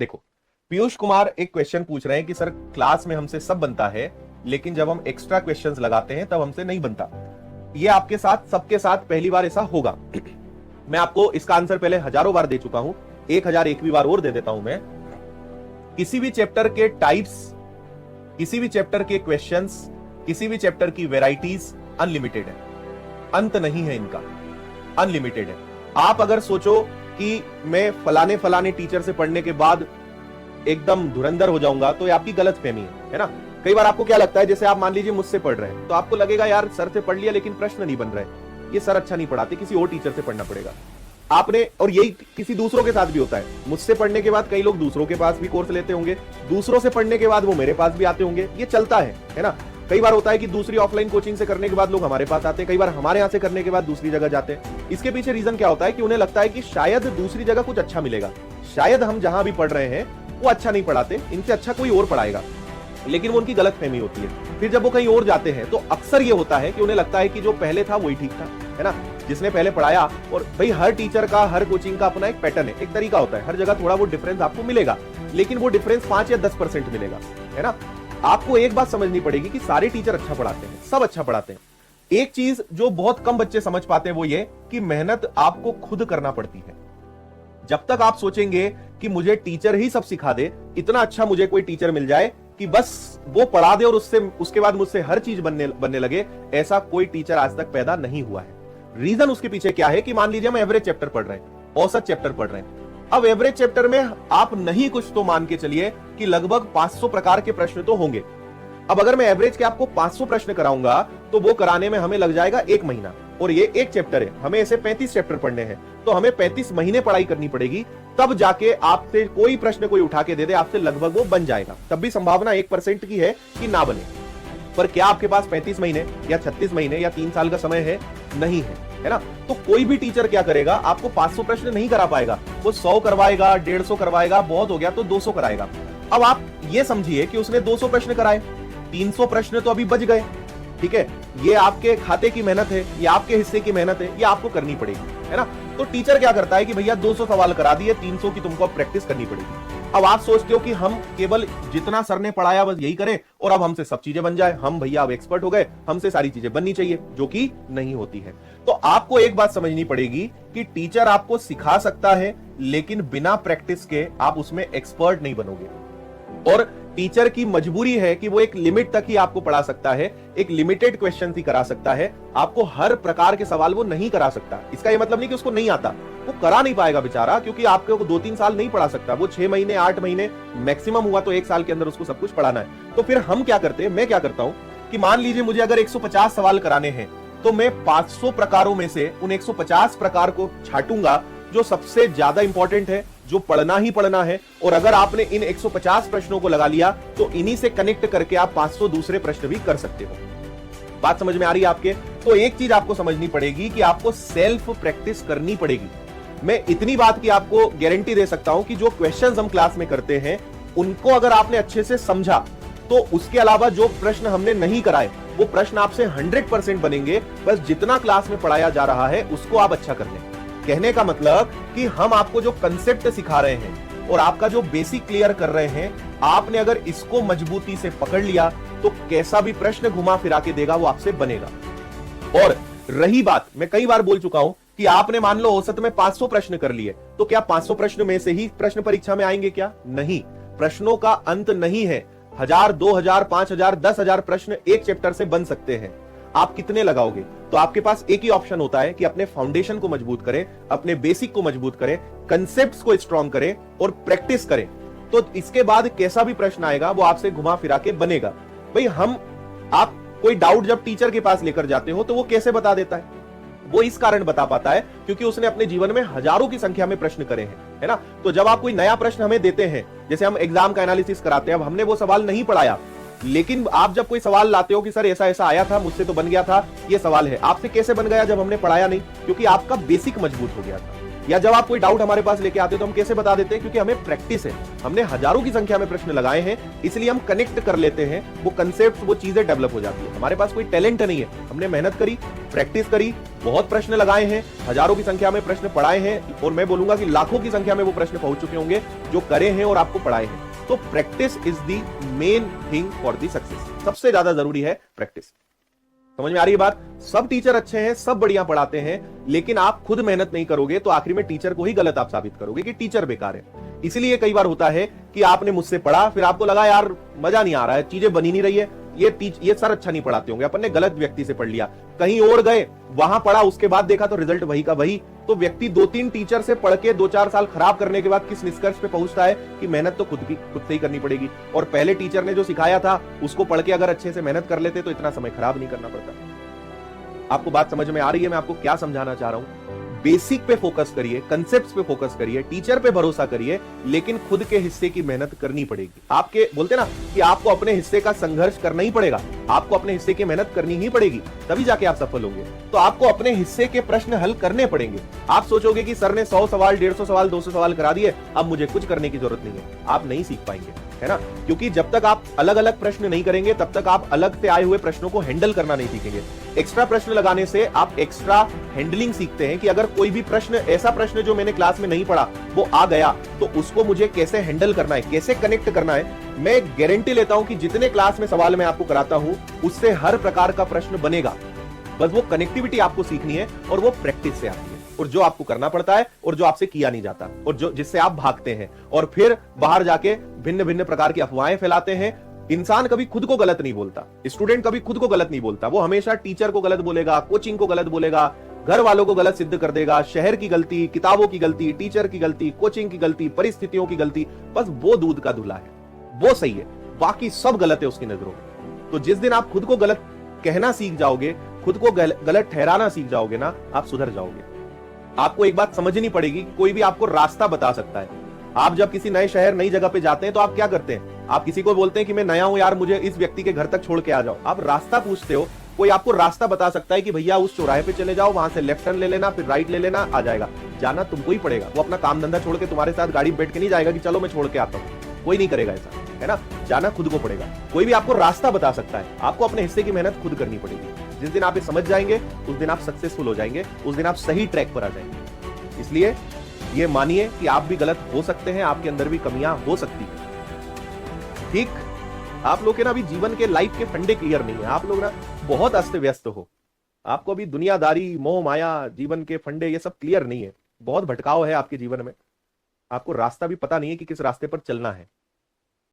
देखो, पीयूष कुमार एक क्वेश्चन पूछ रहे हैं कि सर क्लास में हमसे सब बनता है, लेकिन जब हम एक्स्ट्रा क्वेश्चंस लगाते हैं तब हमसे नहीं बनता। ये आपके साथ, सबके साथ पहली बार ऐसा होगा। मैं आपको इसका आंसर पहले हजारों बार दे चुका हूं, 1001वीं बार और दे देता हूं मैं। किसी भी चैप्टर के टाइप्स, किसी भी चैप्टर के क्वेश्चंस, किसी भी चैप्टर की वेराइटीज अनलिमिटेड है, अंत नहीं है इनका, अनलिमिटेड है। आप अगर सोचो कि मैं फलाने फलाने टीचर से पढ़ने के बाद एकदम धुरंधर हो जाऊंगा, तो ये आपकी गलतफहमी है ना। कई बार आपको क्या लगता है, जैसे आप मान लीजिए मुझसे पढ़ रहे हैं, तो आपको लगेगा यार सर से पढ़ लिया लेकिन प्रश्न नहीं बन रहे, ये सर अच्छा नहीं पढ़ाते, किसी और टीचर से पढ़ना पड़ेगा आपने। और यही किसी दूसरों के साथ भी होता है। मुझसे पढ़ने के बाद कई लोग दूसरों के पास भी कोर्स लेते होंगे, दूसरों से पढ़ने के बाद वो मेरे पास भी आते होंगे, ये चलता है ना। कई बार होता है कि दूसरी ऑफलाइन कोचिंग से करने के बाद लोग हमारे पास आते हैं, कई बार हमारे यहाँ से करने के बाद दूसरी जगह जाते हैं। इसके पीछे रीजन क्या होता है कि उन्हें लगता है कि शायद दूसरी जगह कुछ अच्छा मिलेगा, शायद हम जहां भी पढ़ रहे हैं वो अच्छा नहीं पढ़ाते, इनसे अच्छा कोई और पढ़ाएगा। लेकिन वो उनकी गलतफहमी होती है। फिर जब वो कहीं और जाते हैं तो अक्सर ये होता है कि उन्हें लगता है कि जो पहले था वही ठीक था, है ना, जिसने पहले पढ़ाया। और भाई हर टीचर का, हर कोचिंग का अपना एक पैटर्न है, एक तरीका होता है, हर जगह थोड़ा वो डिफरेंस आपको मिलेगा, लेकिन वो डिफरेंस 5 या 10% मिलेगा, है ना। आपको एक बात समझनी पड़ेगी कि सारे टीचर अच्छा पढ़ाते हैं, सब अच्छा पढ़ाते हैं। एक चीज जो बहुत कम बच्चे समझ पाते हैं वो ये कि मेहनत आपको खुद करना पड़ती है। जब तक आप सोचेंगे कि मुझे टीचर ही सब सिखा दे, इतना अच्छा मुझे कोई टीचर मिल जाए कि बस वो पढ़ा दे और उसके बाद मुझसे हर चीज बनने लगे, ऐसा कोई टीचर आज तक पैदा नहीं हुआ है। रीजन उसके पीछे क्या है कि मान लीजिए हम एवरेज चैप्टर पढ़ रहे हैं, औसत चैप्टर पढ़ रहे हैं। अब एवरेज चैप्टर में आप नहीं कुछ तो मान के चलिए कि लगभग 500 प्रकार के प्रश्न तो होंगे। अब अगर मैं एवरेज के आपको 500 प्रश्न कराऊंगा तो वो कराने में हमें लग जाएगा 1 महीना, और ये एक चैप्टर है, हमें ऐसे 35 चैप्टर पढ़ने हैं, तो हमें 35 महीने पढ़ाई करनी पड़ेगी, तब जाके आपसे कोई प्रश्न कोई उठा के दे दे, आपसे लगभग वो बन जाएगा। तब भी संभावना 1% की है कि ना बने। पर क्या आपके पास 35 महीने या 36 महीने या 3 साल का समय है? नहीं है ना। तो कोई भी टीचर क्या करेगा, आपको 500 प्रश्न नहीं करा पाएगा, वो 100 करवाएगा, 150 करवाएगा, बहुत हो गया तो 200 कराएगा। अब आप ये समझिए कि उसने 200 प्रश्न कराए, 300 प्रश्न तो अभी बच गए, ठीक है। ये आपके खाते की मेहनत है, ये आपके हिस्से की मेहनत है, ये आपको करनी पड़ेगी, है ना। तो टीचर क्या करता है कि भैया 200 सवाल करा दिए, 300 की तुमको अब प्रैक्टिस करनी पड़ेगी। अब आप सोचते हो कि हम केवल जितना सर ने पढ़ाया बस यही करें और अब हमसे सब चीजें बन जाए, हम भैया अब एक्सपर्ट हो गए, हमसे सारी चीजें बननी चाहिए, जो कि नहीं होती है। तो आपको एक बात समझनी पड़ेगी कि टीचर आपको सिखा सकता है, लेकिन बिना प्रैक्टिस के आप उसमें एक्सपर्ट नहीं बनोगे। और टीचर की मजबूरी है कि वो एक लिमिट तक ही आपको पढ़ा सकता है, एक लिमिटेड क्वेश्चन ही करा सकता है, आपको हर प्रकार के सवाल वो नहीं करा सकता। इसका ये मतलब नहीं कि उसको नहीं आता, वो करा नहीं पाएगा बेचारा, क्योंकि आपको 2-3 साल नहीं पढ़ा सकता, वो 6 महीने 8 महीने मैक्सिमम हुआ तो 1 साल के अंदर उसको सब कुछ पढ़ाना है। तो फिर हम क्या करते हैं, मैं क्या करता हूं कि मान लीजिए मुझे अगर 150 सवाल कराने हैं, तो मैं 500 प्रकारों में से उन 150 प्रकार को छाटूंगा जो सबसे ज्यादा इंपॉर्टेंट है, जो पढ़ना ही पढ़ना है। और अगर आपने इन 150 प्रश्नों को लगा लिया तो इन्हीं से कनेक्ट करके आप 500 दूसरे प्रश्न भी कर सकते हो। बात समझ में आ रही है आपके? तो एक चीज आपको समझनी पड़ेगी कि आपको सेल्फ प्रैक्टिस करनी पड़ेगी। मैं इतनी बात की आपको गारंटी दे सकता हूं कि जो क्वेश्चंस हम क्लास में करते हैं उनको अगर आपने अच्छे से समझा, तो उसके अलावा जो प्रश्न हमने नहीं कराए वो प्रश्न आपसे 100% बनेंगे। बस जितना क्लास में पढ़ाया जा रहा है उसको आप अच्छा कर लें। कहने का मतलब कि हम आपको जो कंसेप्ट सिखा रहे हैं और आपका जो बेसिक क्लियर कर रहे हैं, आपने अगर इसको मजबूती से पकड़ लिया तो कैसा भी प्रश्न घुमा फिरा के देगा वो आपसे बनेगा। और रही बात, मैं कई बार बोल चुका हूं कि आपने मान लो औसत में 500 प्रश्न कर लिए, तो क्या 500 प्रश्न में से ही प्रश्न परीक्षा में आएंगे? क्या नहीं। प्रश्नों का अंत नहीं है, 1000, 2000, 5000, 10,000 प्रश्न एक चैप्टर से बन सकते हैं। आप कितने लगाओगे? तो आपके पास एक ही ऑप्शन होता है कि अपने फाउंडेशन को मजबूत करें, अपने बेसिक को मजबूत करें, कंसेप्ट्स को स्ट्रॉन्ग करें और प्रैक्टिस करें। तो इसके बाद कैसा भी प्रश्न आएगा वो आपसे घुमा फिरा के बनेगा। भाई आप कोई डाउट जब टीचर के पास लेकर जाते हो तो वो कैसे बता देता है? वो इस कारण बता पाता है क्योंकि उसने अपने जीवन में हजारों की संख्या में प्रश्न करे हैं, है ना। तो जब आप कोई नया प्रश्न हमें देते हैं, जैसे हम एग्जाम का एनालिसिस कराते हैं, अब हमने वो सवाल नहीं पढ़ाया, लेकिन आप जब कोई सवाल लाते हो कि सर ऐसा ऐसा आया था, मुझसे तो बन गया था, ये सवाल है, आपसे कैसे बन गया जब हमने पढ़ाया नहीं? क्योंकि आपका बेसिक मजबूत हो गया था। या जब आप कोई डाउट हमारे पास लेके आते हो तो हम कैसे बता देते हैं? क्योंकि हमें प्रैक्टिस है, हमने हजारों की संख्या में प्रश्न लगाए हैं, इसलिए हम कनेक्ट कर लेते हैं, वो कंसेप्ट, वो चीजें डेवलप हो जाती है। हमारे पास कोई टैलेंट नहीं है, हमने मेहनत करी, प्रैक्टिस करी, बहुत प्रश्न लगाए हैं, हजारों की संख्या में प्रश्न पढ़ाए हैं, और मैं बोलूंगा कि लाखों की संख्या में वो प्रश्न पहुंच चुके होंगे जो करे हैं और आपको पढ़ाए हैं। तो practice is the main thing for the success. सबसे ज्यादा जरूरी है प्रैक्टिस। समझ में आ रही है बात? सब टीचर अच्छे हैं, सब बढ़िया पढ़ाते हैं, लेकिन आप खुद मेहनत नहीं करोगे तो आखिर में टीचर को ही गलत आप साबित करोगे कि टीचर बेकार है। इसीलिए कई बार होता है कि आपने मुझसे पढ़ा, फिर आपको लगा यार मजा नहीं आ रहा है, चीजें बनी नहीं रही है, ये सर अच्छा नहीं पढ़ाते होंगे, अपन ने गलत व्यक्ति से पढ़ लिया, कहीं और गए, वहां पढ़ा, उसके बाद देखा तो रिजल्ट वही का वही। तो व्यक्ति 2-3 टीचर से पढ़ के 2-4 साल खराब करने के बाद किस निष्कर्ष पे पहुंचता है कि मेहनत तो खुद से ही करनी पड़ेगी, और पहले टीचर ने जो सिखाया था उसको पढ़ के अगर अच्छे से मेहनत कर लेते तो इतना समय खराब नहीं करना पड़ता। आपको बात समझ में आ रही है मैं आपको क्या समझाना चाह रहा हूं? बेसिक पे फोकस करिए, कंसेप्ट्स पे फोकस करिए, टीचर पे भरोसा करिए, लेकिन खुद के हिस्से की मेहनत करनी पड़ेगी। आपके बोलते ना कि आपको अपने हिस्से का संघर्ष करना ही पड़ेगा, आपको अपने हिस्से की मेहनत करनी ही पड़ेगी, तभी जाके आप सफल होंगे। तो आपको अपने हिस्से के प्रश्न हल करने पड़ेंगे। आप सोचोगे कि सर ने 100 सवाल, 150 सवाल, 200 सवाल करा दिए, अब मुझे कुछ करने की जरूरत नहीं है, आप नहीं सीख पाएंगे, है ना? क्योंकि जब तक आप अलग अलग प्रश्न नहीं करेंगे तब तक आप अलग से आए हुए प्रश्नों को हैंडल करना नहीं सीखेंगे। एक्स्ट्रा प्रश्न लगाने से आप एक्स्ट्रा हैंडलिंग सीखते हैं कि अगर कोई भी प्रश्न, ऐसा प्रश्न जो मैंने क्लास में नहीं पढ़ा वो आ गया, तो उसको मुझे कैसे हैंडल करना है, कैसे कनेक्ट करना है। मैं गारंटी लेता हूं कि जितने क्लास में सवाल मैं आपको कराता हूं उससे हर प्रकार का प्रश्न बनेगा, बस वो कनेक्टिविटी आपको सीखनी है, और वो प्रैक्टिस से आती है, और जो आपको करना पड़ता है और जो आपसे किया नहीं जाता, और जो जिससे आप भागते हैं और फिर बाहर जाके भिन्न भिन्न प्रकार की अफवाहें फैलाते हैं। इंसान कभी खुद को गलत नहीं बोलता, स्टूडेंट कभी खुद को गलत नहीं बोलता, वो हमेशा टीचर को गलत बोलेगा, कोचिंग को गलत बोलेगा, घर वालों को गलत सिद्ध कर देगा, शहर की गलती, किताबों की गलती, टीचर की गलती, कोचिंग की गलती, परिस्थितियों की गलती, बस वो दूध का धुला है, वो सही है, बाकी सब गलत है उसकी नजरों में। तो जिस दिन आप खुद को गलत कहना सीख जाओगे, खुद को गलत ठहराना सीख जाओगे ना, आप सुधर जाओगे। आपको एक बात समझनी पड़ेगी, कोई भी आपको रास्ता बता सकता है। आप जब किसी नए शहर, नई जगह पे जाते हैं तो आप क्या करते हैं? आप किसी को बोलते हैं कि मैं नया हूं यार, मुझे इस व्यक्ति के घर तक छोड़ के आ जाओ। आप रास्ता पूछते हो, कोई आपको रास्ता बता सकता है कि भैया उस चौराहे पे चले जाओ, वहां से लेफ्ट टर्न ले लेना, फिर राइट ले लेना, आ जाएगा। जाना तुमको ही पड़ेगा। वो अपना काम धंधा छोड़ के तुम्हारे साथ गाड़ी बैठ के नहीं जाएगा कि चलो मैं छोड़ के आता हूं, कोई नहीं करेगा ऐसा, है ना? जाना खुद को पड़ेगा। कोई भी आपको रास्ता बता सकता है, आपको अपने हिस्से की मेहनत खुद करनी पड़ेगी। जिस दिन आप ये समझ जाएंगे उस दिन आप सक्सेसफुल हो जाएंगे, उस दिन आप सही ट्रैक पर आ जाएंगे। इसलिए ये मानिए कि आप भी गलत हो सकते हैं, आपके अंदर भी कमियां हो सकती हैं, ठीक? आप लोग के ना अभी जीवन के, लाइफ के फंडे क्लियर नहीं है, आप लोग ना बहुत अस्त व्यस्त हो, आपको अभी दुनियादारी, मोह माया, जीवन के फंडे ये सब क्लियर नहीं है, बहुत भटकाव है आपके जीवन में, आपको रास्ता भी पता नहीं है कि किस रास्ते पर चलना है।